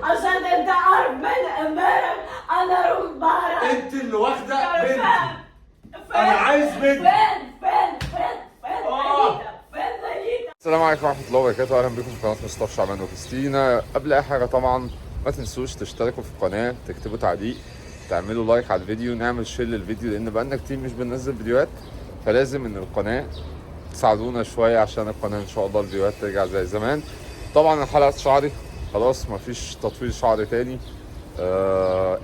عشان انت عارف من امبارح انا روح بعرف. انت اللي واخده بنتي. فين؟ انا عايز بنتي. فين لاليتا؟ السلام عليكم ورحمة الله وبركاته، أهلا بكم في قناة مصطفى شعبان وكريستينا. قبل أي حاجة طبعا ما تنسوش تشتركوا في القناة، تكتبوا تعليق، تعملوا لايك على الفيديو، نعمل شير للفيديو لأن بقالنا كتير مش بننزل فيديوهات، فلازم إن القناة تساعدونا شوية عشان القناة إن شاء الله الفيديوهات ترجع زي زمان. طبعا حلقة شعري خلاص مفيش تطويل شعر تاني.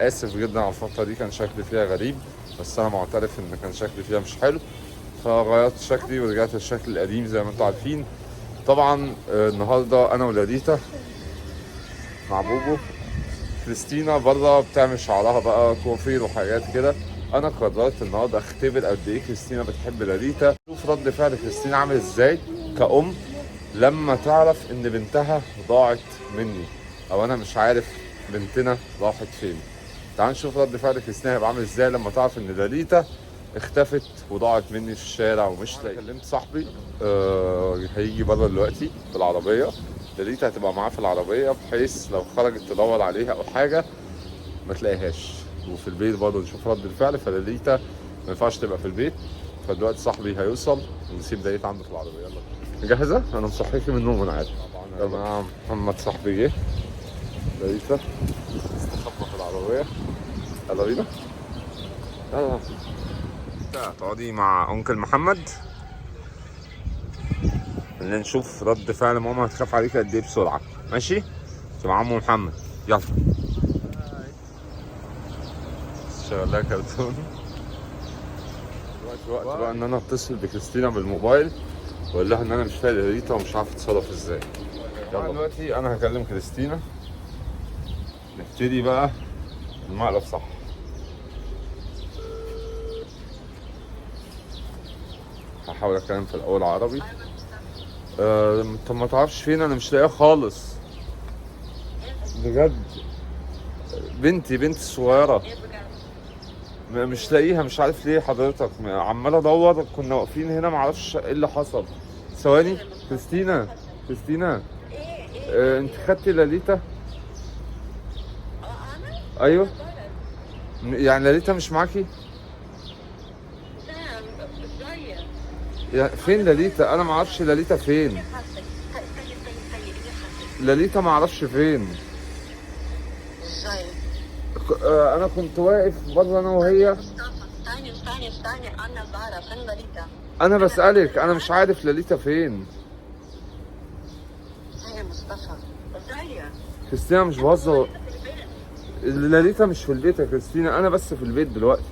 آسف جدا على الفترة دي، كان شكلي فيها غريب، بس أنا معترف إن كان شكلي فيها مش حلو، فغيرت شكلي ورجعت للشكل القديم زي ما انتم عارفين. طبعا النهارده انا ولاديتا مع بوبو. كريستينا بره بتعمل شعرها بقى كوافير وحاجات كده. انا قررت النهارده اختبر قد ايه كريستينا بتحب لاليتا، شوف رد فعل كريستينا عامل ازاي كأم لما تعرف ان بنتها ضاعت مني، او انا مش عارف بنتنا راحت فين. تعال نشوف رد فعل كريستينا هيبقى عامل ازاي لما تعرف ان لاليتا اختفت وضاعت مني في الشارع ومش لاقي. كلمت صاحبي هيجي بره دلوقتي بالعربيه، لاليتا هتبقى معاه في العربيه بحيث لو خرجت تدور عليها او حاجه ما تلاقيهاش، وفي البيت برضه نشوف رد الفعل. فلاليتا ما ينفعش تبقى في البيت، فدلوقتي صاحبي هيوصل ونسيب لاليتا عنده في العربيه. يلا جاهزه؟ انا مصحيكي من النوم انا عارف. يلا محمد صاحبي جه، لاليتا استخبى في العربيه. يلا بينا يلا. هتقعدي مع انكل محمد اللي نشوف رد فعل ماما هتخاف عليك قد ايه بسرعه. ماشي؟ مع عمو محمد. يلا شغلها كرتون. دلوقتي وقت بقى ان انا اتصل بكريستينا بالموبايل واقول لها ان انا مش لاقي لاليتا ومش عارف اتصرف ازاي. يلا دلوقتي انا هكلم كريستينا نبتدي بقى المقلب صح. هحاول اتكلم في الاول عربي. طب ما تعرفش فين؟ انا مش لاقيها خالص بجد. بنتي الصغيره مش لاقيها، مش عارف ليه حضرتك، عمال ادور. كنا واقفين هنا معرفش ايه اللي حصل. ثواني كريستينا انت خدتي لاليتا؟ ايوه يعني لاليتا مش معاكي؟ فين لاليتا؟ انا ما اعرفش لاليتا فين. لاليتا ما اعرفش فين. انا كنت واقف بره انا وهي. استني انا بعرف فين لاليتا. انا بسألك، انا مش عارف لاليتا فين. يا مصطفى ازاي؟ كريستينا مش بهزر، لاليتا مش في البيت يا كريستينا، انا بس في البيت دلوقتي.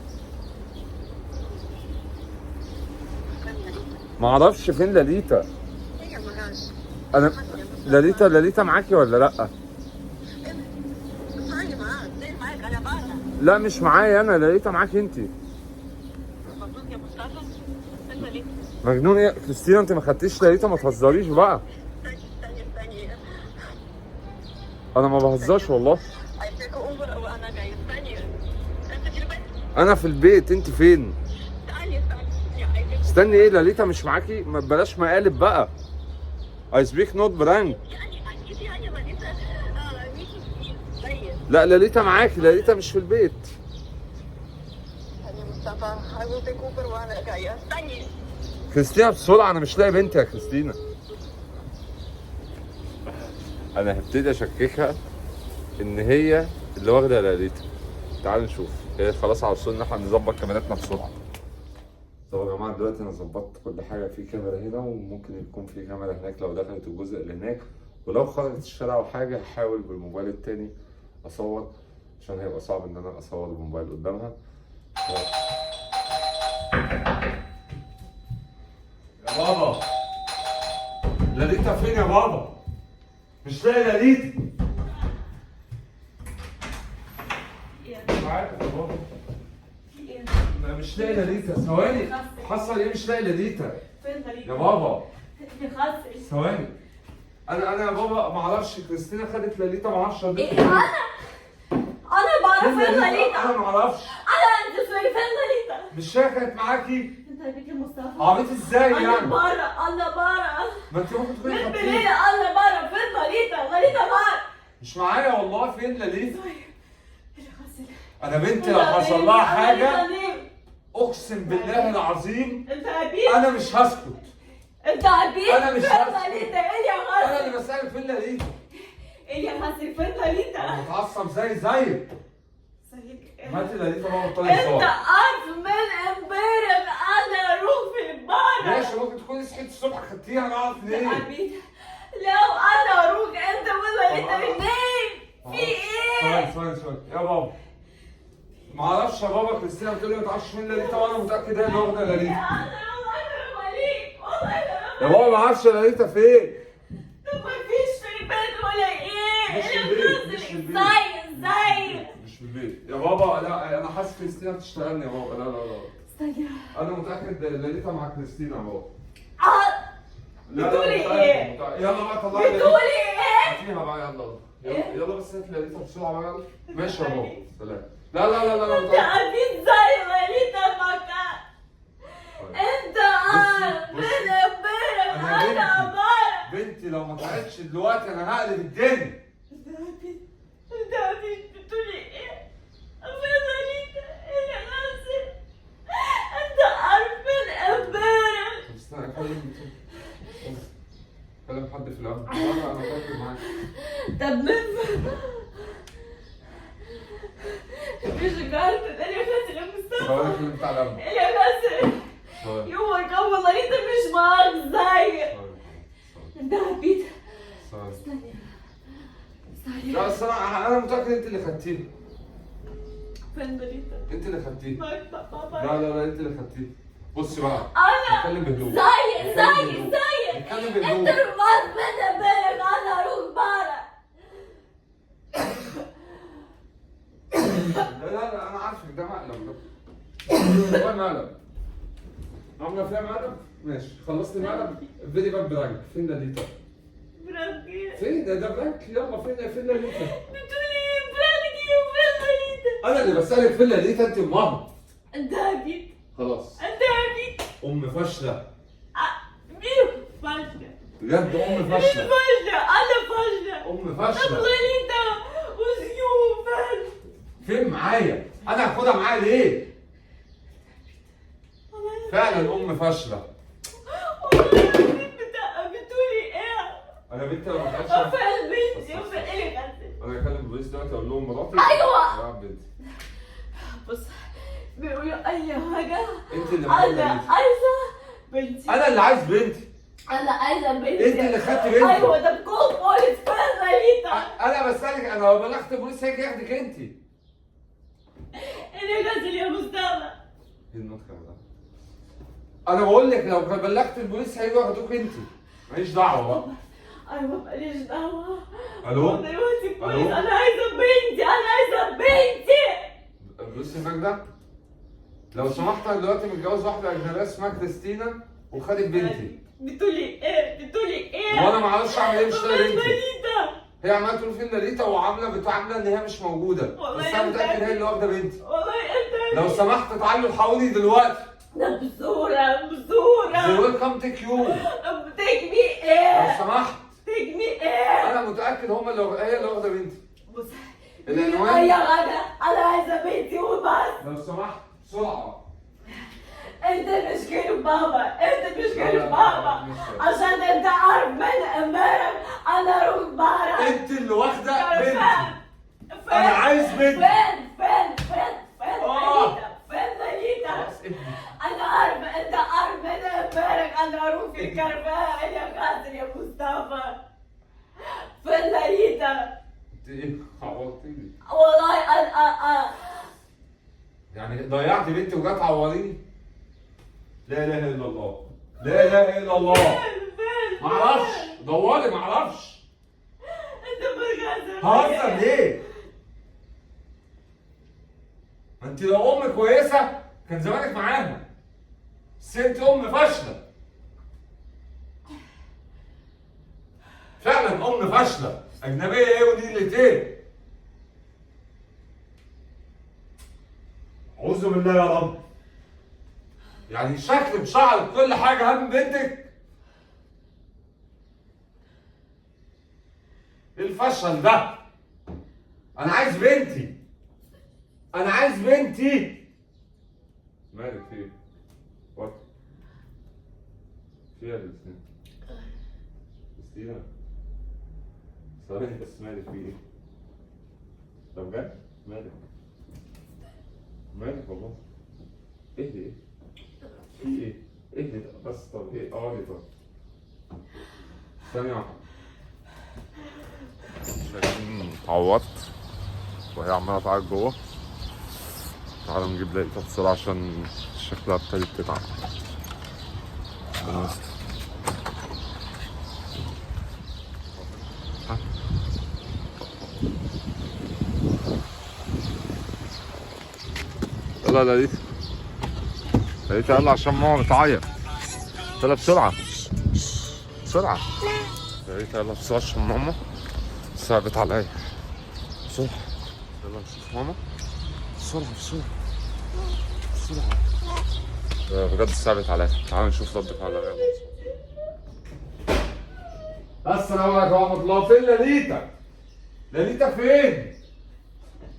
ما اعرفش فين لاليتا. انا لاليتا معاكي ولا لا؟ لا مش معايا انا، لاليتا معاكي انت. مجنون ايه كريستينا؟ انت ما خدتيش لاليتا، ما تهزريش بقى. انا ما بهزرش والله. انا في البيت، انت فين؟ استني ايه؟ لاليتا مش معاكي؟ بلاش مقالب بقى. I speak not prank. لا لاليتا معاكي، لاليتا مش في البيت. كريستينا بسرعة، أنا مش لاقي بنتي يا كريستينا. أنا هبتدي أشككها إن هي اللي واخدة لاليتا. تعالوا نشوف. هي خلاص على وصول إن إحنا نظبط كاميراتنا بسرعة. طب يا جماعة دلوقتي أنا ظبطت كل حاجة، في كاميرا هنا وممكن يكون في كاميرا هناك لو دخلت الجزء اللي هناك، ولو خرجت الشارع أو حاجة هحاول بالموبايل التاني أصور عشان هيبقى صعب إن أنا أصور بالموبايل قدامها. يا بابا لاليتا فين يا بابا؟ مش لاقي لاليتا. مش عارف يا بابا، انا مش لاقي لاليتا. ثواني، حصل ايه؟ مش لاقي لاليتا يا بابا. ثواني، انا يا بابا ما اعرفش. كريستينا خدت لاليتا، ما اعرفش. انا بعرف فين لاليتا. انا ما اعرفش. انت فين لاليتا؟ مش هي كانت معاكي؟ انت يا بنتي مصطفى عبيط ازاي يعني؟ انا بره ما انت ممكن تكوني من خدتيها. بالليل انا بره. فين لاليتا؟ لاليتا معاك. مش معايا والله. فين لاليتا؟ اللي غسل. انا بنتي لو حصل لها حاجه نام. اقسم بالله العظيم انت عبيد. انا مش هسكت. انت عبيد. أنا مش فين هسكت. لاليتا؟ ايه يا غسل؟ انا اللي بسالك فين لاليتا. ايه يا غسل؟ فين انا لاليتا؟ متعصب زيك. زيك. هاتي لاليتا بقى وطلعي انت صور. عارف من امبارح انا اروح في البار. ماشي، ممكن تكوني صحيت الصبح خدتيها، انا اعرف ليه. عبيد. لو انا اروح انت ولاليتا نام. في ايه؟ ثواني يا بابا. معرفش يا بابا، كريستينا بتقول لي ما تعرفش مين لاليتا وانا متاكد هي اللي واخده لاليتا. انا والله ماليك والله يا بابا ما اعرفش لاليتا فين. طب مفيش في البيت ولا ايه؟ مش في البيت، مش في البيت. ازاي؟ مش في البيت يا بابا. لا انا حاسس كريستينا بتشتغلني يا بابا. لا استنى. انا متاكد لاليتا مع كريستينا يا بابا. لا بتقولي متأكد، ايه؟ يلا بقى طلعي لاليتا. بتقولي ايه؟ هاتيها بقى يلا. إيه؟ يلا بس هات لاليتا بسرعه بقى يلا. ماشي يا بابا سلام. لا انت عبيد زي لاليتا مكان. انت عارف بصي. من امبارح أنا انا امبارح. بنتي لو ما طلعتش دلوقتي انا هقلب الدنيا. انت عبيد بتقولي ايه؟ فين لاليتا؟ ايه اللي غازل؟ انت عارف من امبارح. طب استنى كلم حد في الامن. انا فاكر معاك. طب مش قارفة اللي غازل يا مصطفى. ثواني كلم بتاع الامن. اللي غازل. يومك اول لاليتا مش معاك زي. انت عبيد. ثواني. ثانية. لا اصل انا متاكد انت اللي خدتيه. فين لاليتا؟ انت اللي خدتيه. معاك بابا. لا انت اللي خدتيه. بصي بقى. انا نتكلم بهدوء. زي نتكلم بهدوء. انت رفضت من امبارح انا اروح بره. لا انا عارفك ده مقلب ده. هو مقلب. عامله فيها مقلب؟ ماشي خلصت المقلب. الفيديو بقى برانك. فين لاليتا؟ برانكي. فين ده برانك؟ يلا فين لاليتا؟ بتقولي ايه برانكي وفين لاليتا؟ انا اللي بسالك فين لاليتا انت امها. انت عبيد. خلاص. انت عبيد. ام فاشله. مين فاشلة؟ بجد ام مين فاشله. فاشلة؟ انا فاشلة. ام طب فاشله. لاليتا وزيوم فين معايا؟ انا هاخدها معايا ليه؟ فعلا ام فاشله. بتقولي ايه؟ انا بنتي لو ما كانتش وفين بنتي وفين ايه اللي غسل؟ انا هكلم البوليس دلوقتي اقول لهم مراتي. أيوة. يا بنتي بص بيقولوا اي حاجة. انت اللي انا مخليه. عايزة بنتي. انا اللي عايز بنتي. انا عايزة بنتي. انت اللي خدت بنتي. ايوه ده بكل بوليس فين لاليتا؟ انا بسالك. انا لو بلغت البوليس هيجي ياخدك انت. اللي غسل يا مصطفى. ايه النطق ده؟ انا بقول لك لو بلغت البوليس هيجوا ياخدوك انت. ماليش دعوه بقى. ايوه ماليش دعوة. الو؟ دلوقتي ألو؟ بوليس. انا عايزة بنتي. انا عايزة بنتي. البوليس هناك ده لو سمحت انا دلوقتي متجوز واحده اجنبيه اسمها كريستينا وخدت بنتي. بتقولي ايه؟ بتقولي ايه؟ وانا ما اعرفش اعمل ايه. مش لاقي فين بنتي. لاليتا؟ هي عماله تقول فين لاليتا وعامله بتعامله ان هي مش موجوده. والله بس انا أنت متاكد هي اللي واخده بنتي. والله انت لو سمحت تعالوا الحقوني دلوقتي. ده بصورة. They will come take you. تجمي لو ايه؟ سمحت. تجمي ايه؟ انا متاكد هي اللي واخده بنتي. بص العنوان؟ يا غدا انا عايزة بنتي وبس. لو سمحت بسرعه. انت مش كده بابا. انت مش لا، كده لا، بابا. مش كده. عشان انت عارف من امبارح انا اروح بره. انت اللي واخده فين؟ بنتي. فين؟ انا عايز بنتي. فين آه. لاليتا؟ فين لاليتا؟ خلاص اهدي. انا عارفه انت عارف من امبارح انا اروح في الكرفان يا خاطر يا مصطفى. فين لاليتا؟ انت ايه عوضتيني؟ والله انا يعني ضيعت بنتي وجات تعوريني؟ لا اله الا الله. لا اله الا الله. فين؟ معرفش دوري معرفش. انت بتهزر. هزر ليه؟ ما انت لو ام كويسه كان زمانك معاها. بس انت ام فاشله. فعلا ام فاشله. اجنبيه ايه ونيلة ايه؟ اعوذ بالله يا رب. يعني شكل بشعرك كل حاجه هم بنتك. ايه الفشل ده؟ انا عايز بنتي. انا عايز بنتي. مالك في ايه؟ وات؟ فيها الاثنين. كريستينا ثواني بس، مالك في ايه؟ طب بجد؟ مالك؟ مالك والله؟ اهدي ايه؟ في ايه؟ اهدي بس. طب ايه؟ اقعدي طب. ثانية واحدة. اتعورت وهي عمالة تعيط جوه. تعالوا نجيب لقيتها بسرعة عشان شكلها ابتدت تتعب. ربنا يستر. يلا يا لقيتها. لقيتها يلا عشان ماما بتعيط. يلا بسرعة بسرعة. لقيتها يلا بسرعة عشان ماما صعبت عليا. بسرعة يلا نشوف ماما. بسرعة بسرعة بسرعة. بجد صعبت عليا. تعالوا نشوف رد فعلها. السلام عليكم ورحمة الله. فين لاليتا؟ لاليتا فين؟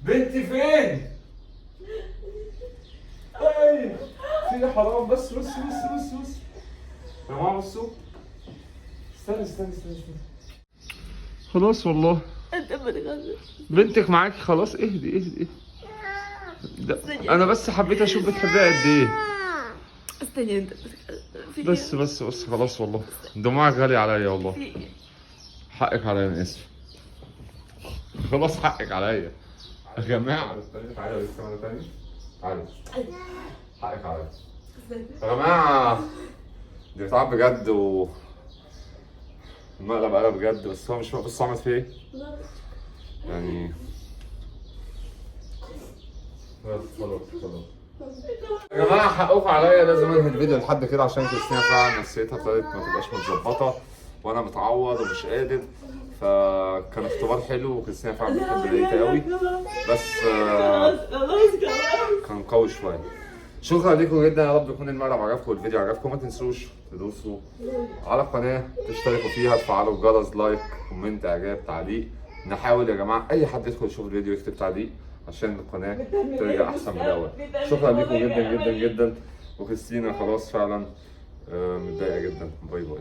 بنتي فين؟ اي في حرام. بس يا جماعة بصوا. استنى. خلاص والله انت بتغزل. بنتك معاكي خلاص. اهدي. انا بس حبيت اشوف بتحبيها قد ايه. استني انت بس خلاص والله دموعك غالي عليا والله. في حقك عليا، انا اسف. خلاص حقك عليا يا جماعه. تعالى لسه مره ثانيه. تعالى حقك عليا يا جماعه. دي بتعب بجد المقلب قلب بجد. بس هو مش بص عملت فيه ايه يعني. خلاص يا جماعه حقكم عليا. لازم انهي الفيديو لحد كده عشان كريستينا فعلا نفسيتها ابتدت ما تبقاش متظبطه وانا متعور ومش قادر. فكان اختبار حلو وكريستينا فعلا بتحب لقيتها قوي. بس خلاص كان قوي شويه. شكرا لكم جدا. يا رب يكون المقلب عجبكم والفيديو عجبكم. ما تنسوش تدوسوا على القناه، تشتركوا فيها، تفعلوا الجرس، لايك، كومنت، اعجاب، تعليق. نحاول يا جماعه اي حد يدخل يشوف الفيديو يكتب تعليق عشان القناه ترجع احسن من الاول. شكرا لكم جدا. وكريستينا خلاص فعلا متضايقه جدا. باي باي.